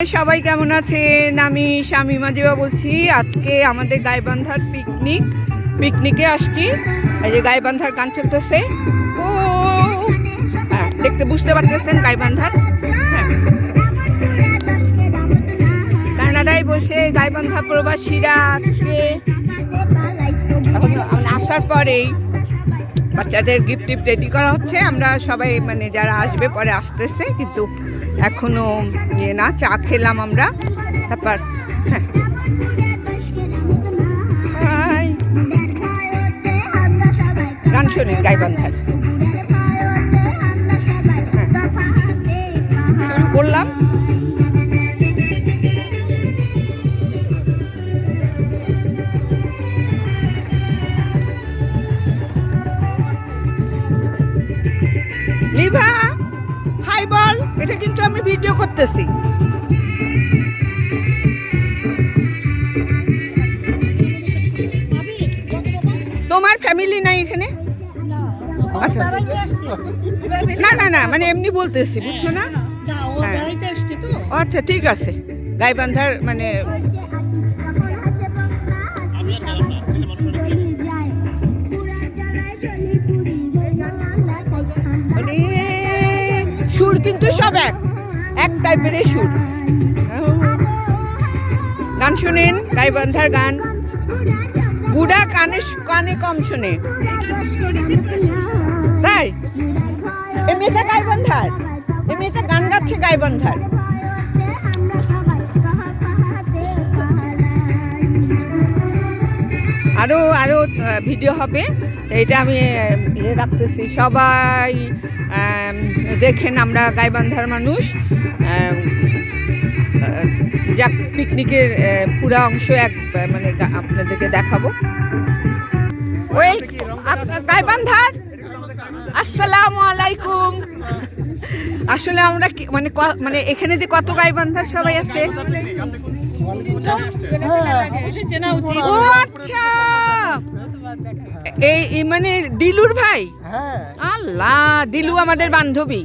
সবাই কেমন আছেন? আমি শামিমা জিবা বলছি। আজকে আমাদের গাইবান্ধার পিকনিকে আসছি। এই যে গাইবান্ধার গান চলতেছে। ও হ্যাঁ, দেখতে বুঝতে পারতেছেন গাইবান্ধার। হ্যাঁ, কানাডায় বসে গাইবান্ধা প্রবাসীরা আজকে আসার পরেই বাচ্চাদের গিফট টিফট রেডি করা হচ্ছে। আমরা সবাই মানে যারা আসবে পরে আসতেছে, কিন্তু এখনো না। চা খেলাম আমরা, তারপর হ্যাঁ গান শোনেন গাইবান্ধার। শুরু করলাম। লিভা হাই বল, এটা কিন্তু আমি ভিডিও করতেছি। তোমার ফ্যামিলি নাই এখানে? আচ্ছা, না না না, মানে এমনি বলতেছি, বুঝছো না? আচ্ছা ঠিক আছে। গাইবান্ধার মানে সুর কিন্তু সব এক টাইপের সুর। গান শোনেন গাইবান্ধার গান। বুড়া কানে কম শোনে, তাই এই মেয়েটা গাইবান্ধার, এই মেয়েটা গান গাচ্ছে গাইবান্ধার। আরো ভিডিও হবে, এটা আমি রাখতেছি। সবাই দেখেন, আমরা গাইবান্ধার মানুষ। যাক, পিকনিকের পুরা অংশ মানে আপনাদেরকে দেখাবো। ওই আপনার গাইবান্ধার আসসালামু আলাইকুম। আসলে আমরা মানে এখানে যে কত গাইবান্ধার সবাই আছে। ও আচ্ছা, এই মানে দিলুর ভাই। আল্লাহ, দিলু আমাদের বান্ধবী।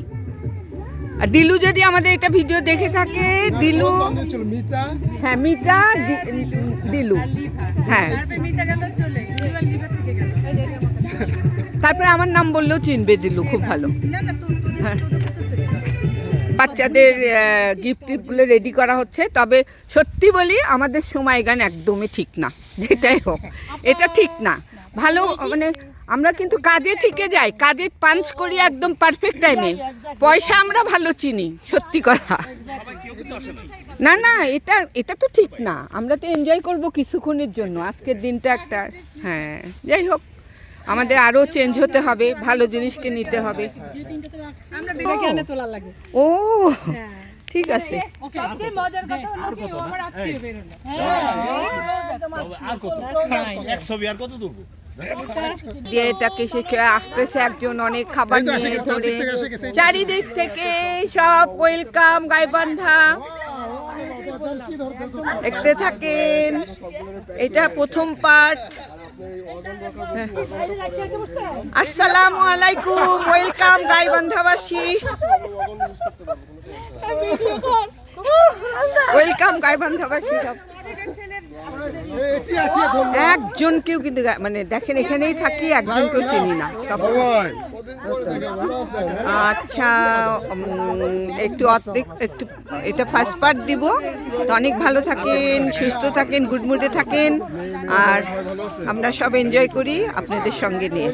আর দিলু যদি আমাদের এটা ভিডিও দেখে থাকে, দিলু হ্যাঁ মিতা দিলু হ্যাঁ, তারপরে আমার নাম বললেও চিনবে দিলু, খুব ভালো। হ্যাঁ, বাচ্চাদের গিফট টিফটগুলো রেডি করা হচ্ছে। তবে সত্যি বলি, আমাদের সময় গান একদমই ঠিক না। যেটাই হোক, এটা ঠিক না। ভালো মানে আমরা কিন্তু কাজে ঠিকে যাই, কাজে পাঞ্চ করি একদম পারফেক্ট টাইমে। পয়সা আমরা ভালো চিনি, সত্যি কথা। না না, এটা তো ঠিক না। আমরা তো এনজয় করব কিছুক্ষণের জন্য, আজকের দিনটা একটা। হ্যাঁ, যাই হোক, আমাদের আরো চেঞ্জ হতে হবে, ভালো জিনিসকে নিতে হবে। ও ঠিক আছে। এটাকে শিখে আসতেছে একজন, অনেক খাবার নিয়ে ধরে চারিদিক থেকে সব ওয়েলকাম গাইবান্ধা দেখতে থাকেন। এটা প্রথম পার্ট। আসসালামু আলাইকুম, ওয়েলকাম গাইবান্ধাবাসী, ওয়েলকাম গাইবান্ধাবাসী সব। একজন কেউ কিন্তু মানে দেখেন, এখানেই থাকি, একজন কেউ চিনি না সব। আচ্ছা, একটু এটা ফার্স্ট পার্ট দিব। তো অনেক ভালো থাকেন, সুস্থ থাকেন, গুড মুডে থাকেন, আর আমরা সব এনজয় করি আপনাদের সঙ্গে নিয়ে।